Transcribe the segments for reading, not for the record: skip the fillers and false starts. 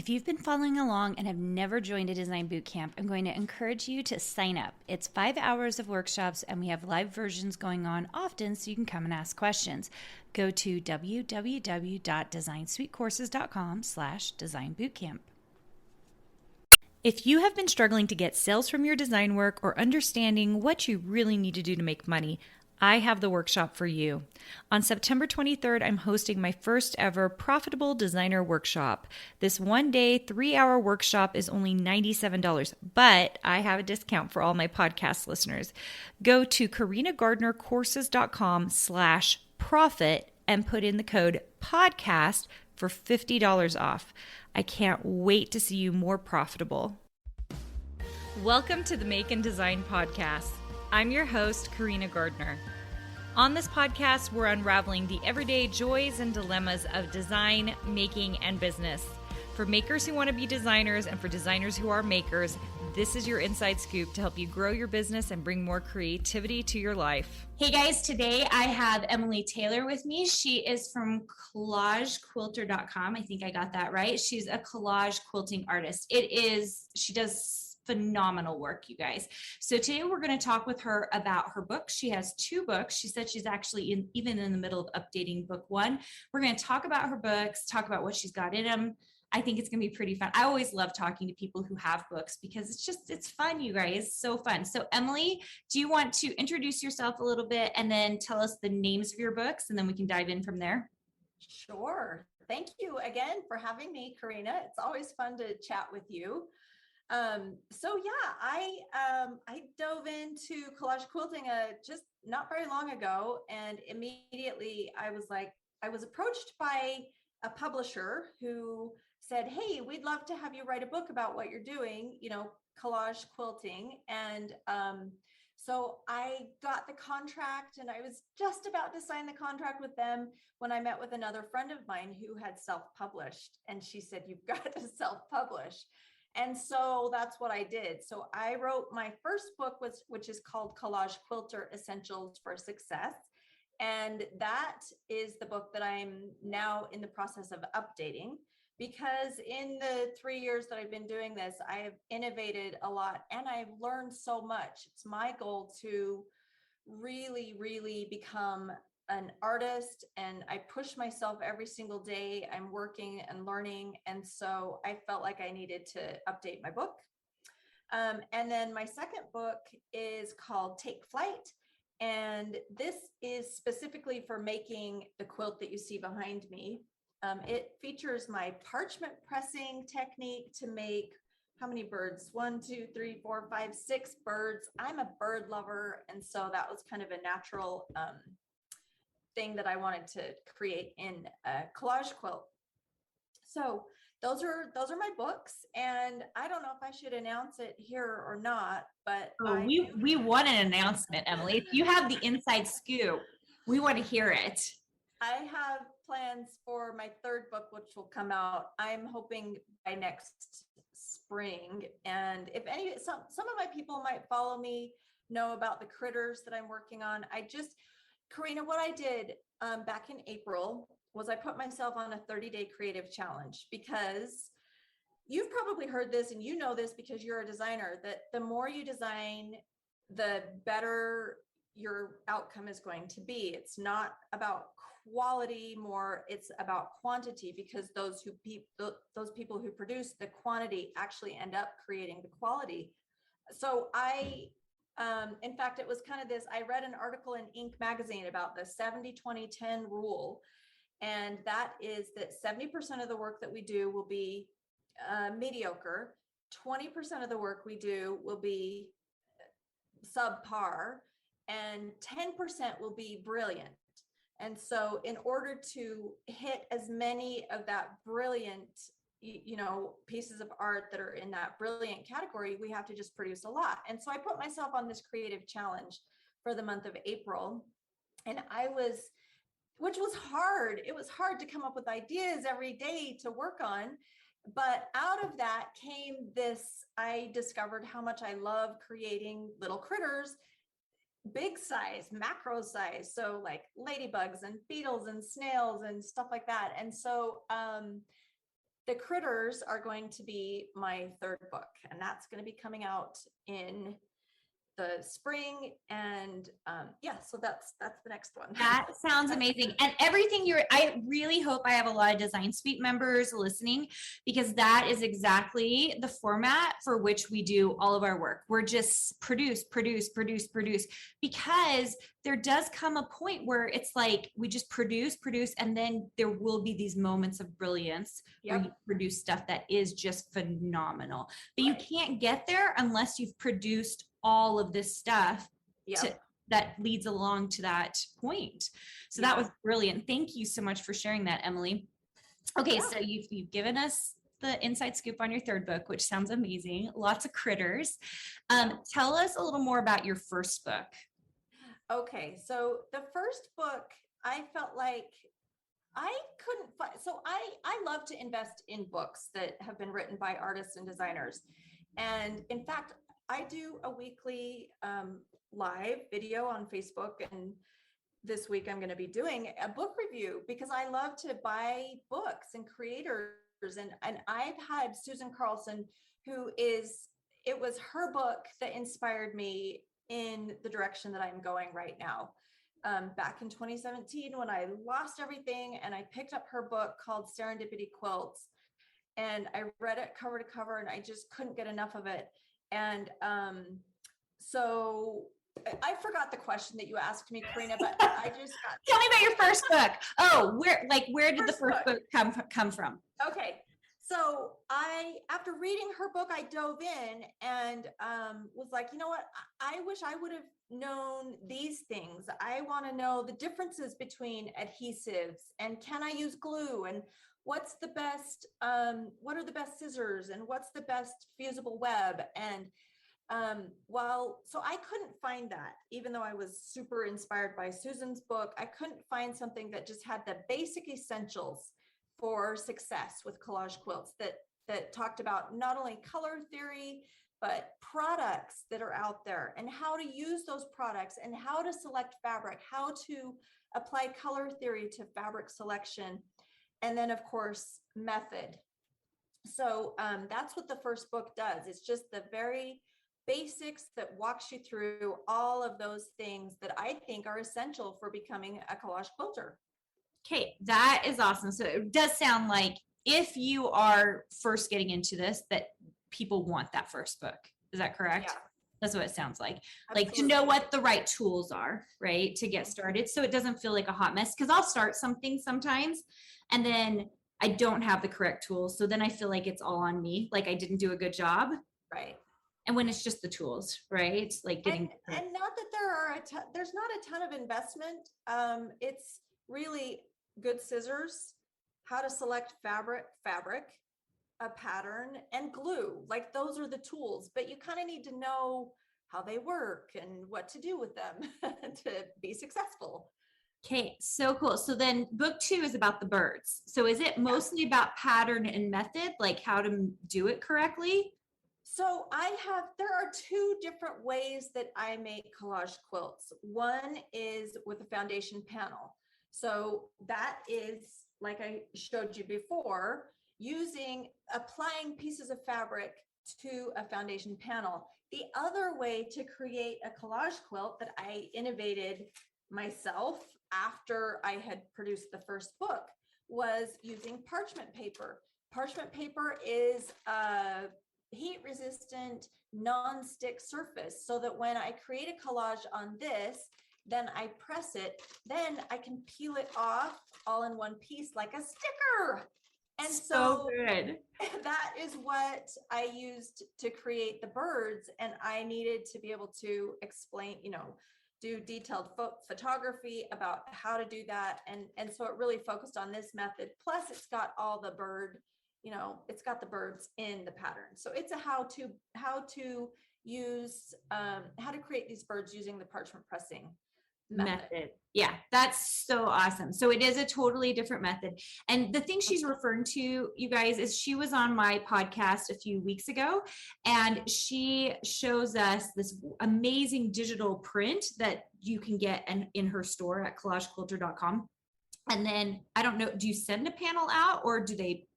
If you've been following along and have never joined a design boot camp, I'm going to encourage you to sign up. It's 5 hours of workshops and we have live versions going on often so you can come and ask questions. Go to www.designsweetcourses.com/designbootcamp. If you have been struggling to get sales from your design work or understanding what you really need to do to make money, I have the workshop for you. On September 23rd, I'm hosting my first ever Profitable Designer Workshop. This 1-day, 3-hour workshop is only $97, but I have a discount for all my podcast listeners. Go to carinagardnercourses.com/profit and put in the code podcast for $50 off. I can't wait to see you more profitable. Welcome to the Make and Design Podcast. I'm your host, Carina Gardner. On this podcast, we're unraveling the everyday joys and dilemmas of design, making, and business. For makers who want to be designers and for designers who are makers, this is your inside scoop to help you grow your business and bring more creativity to your life. Hey guys, today I have Emily Taylor with me. She is from collagequilter.com. I think I got that right. She's a collage quilting artist. She does phenomenal work, you guys. So today we're going to talk with her about her books. She has 2 books. She said she's actually even in the middle of updating book 1. We're going to talk about her books, talk about what she's got in them. I think it's going to be pretty fun. I always love talking to people who have books because it's fun, you guys. So fun. So Emily, do you want to introduce yourself a little bit and then tell us the names of your books and then we can dive in from there? Sure. Thank you again for having me, Carina. It's always fun to chat with you. I dove into collage quilting just not very long ago, and immediately I was approached by a publisher who said, "Hey, we'd love to have you write a book about what you're doing, collage quilting." And so I got the contract, and I was just about to sign the contract with them when I met with another friend of mine who had self-published, and she said, "You've got to self-publish." And so that's what I did. So I wrote my first book, which is called Collage Quilter Essentials for Success. And that is the book that I'm now in the process of updating, because in the 3 years that I've been doing this, I have innovated a lot and I've learned so much. It's my goal to really, really become an artist, and I push myself every single day. I'm working and learning. And so I felt like I needed to update my book. And then my second book is called Take Flight. And this is specifically for making the quilt that you see behind me. It features my parchment pressing technique to make how many birds? 1, 2, 3, 4, 5, 6 birds. I'm a bird lover. And so that was kind of a natural thing that I wanted to create in a collage quilt. So those are my books, and I don't know if I should announce it here or not, but we want an announcement, Emily. If you have the inside scoop, we want to hear it. I have plans for my 3rd book, which will come out, I'm hoping, by next spring. And if some of my people might follow me, know about the critters that I'm working on. Carina, what I did back in April was I put myself on a 30-day creative challenge, because you've probably heard this and you know this because you're a designer, that the more you design, the better your outcome is going to be. It's not about quality more, it's about quantity, because those people who produce the quantity actually end up creating the quality. So in fact, it was kind of this, I read an article in Inc. magazine about the 70-20-10 rule. And that is that 70% of the work that we do will be mediocre. 20% of the work we do will be subpar, and 10% will be brilliant. And so in order to hit as many of that brilliant pieces of art that are in that brilliant category, we have to just produce a lot. And so I put myself on this creative challenge for the month of April, and which was hard. It was hard to come up with ideas every day to work on. But out of that came this, I discovered how much I love creating little critters, big size, macro size. So like ladybugs and beetles and snails and stuff like that. And so the critters are going to be my third book, and that's going to be coming out in the spring. And so that's the next one. That sounds amazing. And everything I really hope I have a lot of Design Suite members listening, because that is exactly the format for which we do all of our work. We're just produce, because there does come a point where it's like we just produce, and then there will be these moments of brilliance where you produce stuff that is just phenomenal. But you can't get there unless you've produced all of this stuff that leads along to that point. So that was brilliant. Thank you so much for sharing that, Emily. Okay, so you've given us the inside scoop on your third book, which sounds amazing. Lots of critters. Tell us a little more about your first book. Okay, so the first book, I felt like I couldn't find, so I love to invest in books that have been written by artists and designers. And in fact, I do a weekly live video on Facebook, and this week I'm going to be doing a book review because I love to buy books and creators. And I've had Susan Carlson, it was her book that inspired me in the direction that I'm going right now. Back in 2017, when I lost everything, and I picked up her book called Serendipity Quilts, and I read it cover to cover, and I just couldn't get enough of it. And so I forgot the question that you asked me, Carina, but I just got. Tell me about your first book. Oh, where did the first book come from? Okay. So after reading her book, I dove in and was like, you know what? I wish I would have known these things. I want to know the differences between adhesives, and can I use glue, and what's the best, what are the best scissors, and what's the best fusible web? And so I couldn't find that, even though I was super inspired by Susan's book. I couldn't find something that just had the basic essentials for success with collage quilts that talked about not only color theory, but products that are out there, and how to use those products, and how to select fabric, how to apply color theory to fabric selection. And then, of course, method. So that's what the first book does. It's just the very basics that walks you through all of those things that I think are essential for becoming a collage quilter. Okay, that is awesome. So it does sound like if you are first getting into this, that people want that first book. Is that correct? Yeah. That's what it sounds like. Absolutely. Like to know what the right tools are, right, to get started. So it doesn't feel like a hot mess, because I'll start something sometimes and then I don't have the correct tools. So then I feel like it's all on me, like I didn't do a good job. Right. And when it's just the tools, right? Like getting and not that there's not a ton of investment. It's really good scissors, how to select fabric, a pattern, and glue. Like those are the tools, but you kind of need to know how they work and what to do with them to be successful. Okay, so cool. So then book 2 is about the birds. So is it mostly about pattern and method, like how to do it correctly? So there are 2 different ways that I make collage quilts. One is with a foundation panel. So that is, like I showed you before, applying pieces of fabric to a foundation panel. The other way to create a collage quilt that I innovated myself after I had produced the first book was using parchment paper. Parchment paper is a heat-resistant, non-stick surface, so that when I create a collage on this, then I press it, then I can peel it off all in one piece like a sticker. And so good. That is what I used to create the birds. And I needed to be able to explain, do detailed photography about how to do that. And so it really focused on this method. Plus it's got all the bird, it's got the birds in the pattern. So it's a how to create these birds using the parchment pressing method. Yeah, that's so awesome. So it is a totally different method. And the thing she's referring to, you guys, is she was on my podcast a few weeks ago, and she shows us this amazing digital print that you can get in her store at collagequilter.com. And then I don't know, do you send a panel out, or do they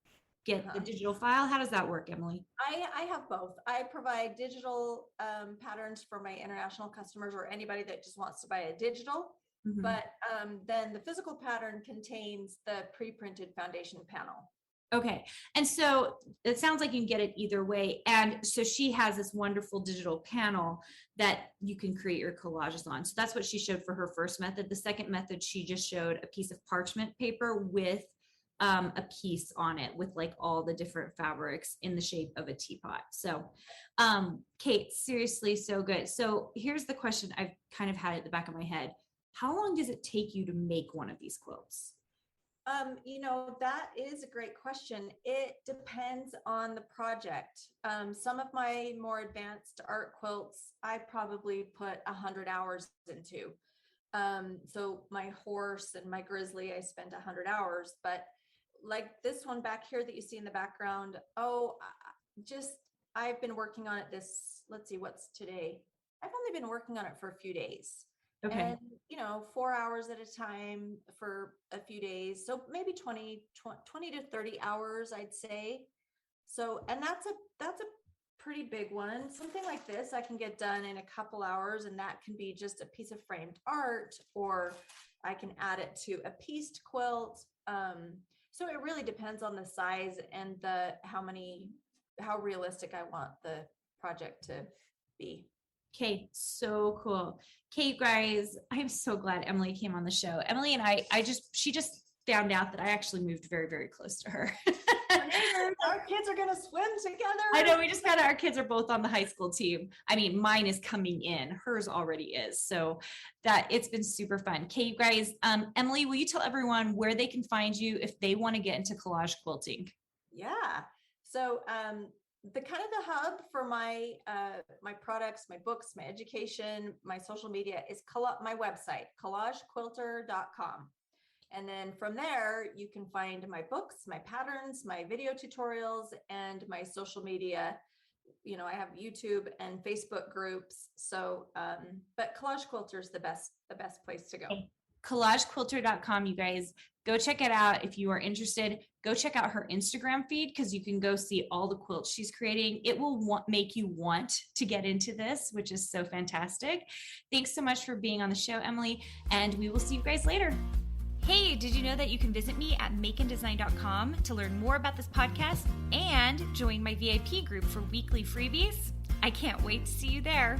get the digital file? How does that work, Emily? I have both. I provide digital patterns for my international customers or anybody that just wants to buy a digital. But then the physical pattern contains the pre-printed foundation panel. Okay. And so it sounds like you can get it either way. And so she has this wonderful digital panel that you can create your collages on. So that's what she showed for her first method. The second method, she just showed a piece of parchment paper with a piece on it with like all the different fabrics in the shape of a teapot. So Kate, seriously, so good. So here's the question I've kind of had at the back of my head. How long does it take you to make one of these quilts? That is a great question. It depends on the project. Some of my more advanced art quilts, I probably put 100 hours into. So my horse and my grizzly, I spent 100 hours, but like this one back here that you see in the background, I've been working on it let's see, what's today? I've only been working on it for a few days. Okay. And, 4 hours at a time for a few days. So maybe 20 to 30 hours, I'd say. So, and that's a pretty big one. Something like this, I can get done in a couple hours, and that can be just a piece of framed art, or I can add it to a pieced quilt. So it really depends on the size and how realistic I want the project to be. Okay, so cool. Okay, guys, I'm so glad Emily came on the show. Emily and she just found out that I actually moved very, very close to her. Our kids are going to swim together. I know, we just found out our kids are both on the high school team. I mean, mine is coming in, hers already is. So that it's been super fun. Okay, you guys, Emily, will you tell everyone where they can find you if they want to get into collage quilting? Yeah. So, the hub for my my products, my books, my education, my social media is my website, collagequilter.com. And then from there, you can find my books, my patterns, my video tutorials, and my social media. I have YouTube and Facebook groups. So, but Collage Quilter is the best place to go. Collagequilter.com, you guys. Go check it out if you are interested. Go check out her Instagram feed because you can go see all the quilts she's creating. It will make you want to get into this, which is so fantastic. Thanks so much for being on the show, Emily, and we will see you guys later. Hey, did you know that you can visit me at makeanddesign.com to learn more about this podcast and join my VIP group for weekly freebies? I can't wait to see you there.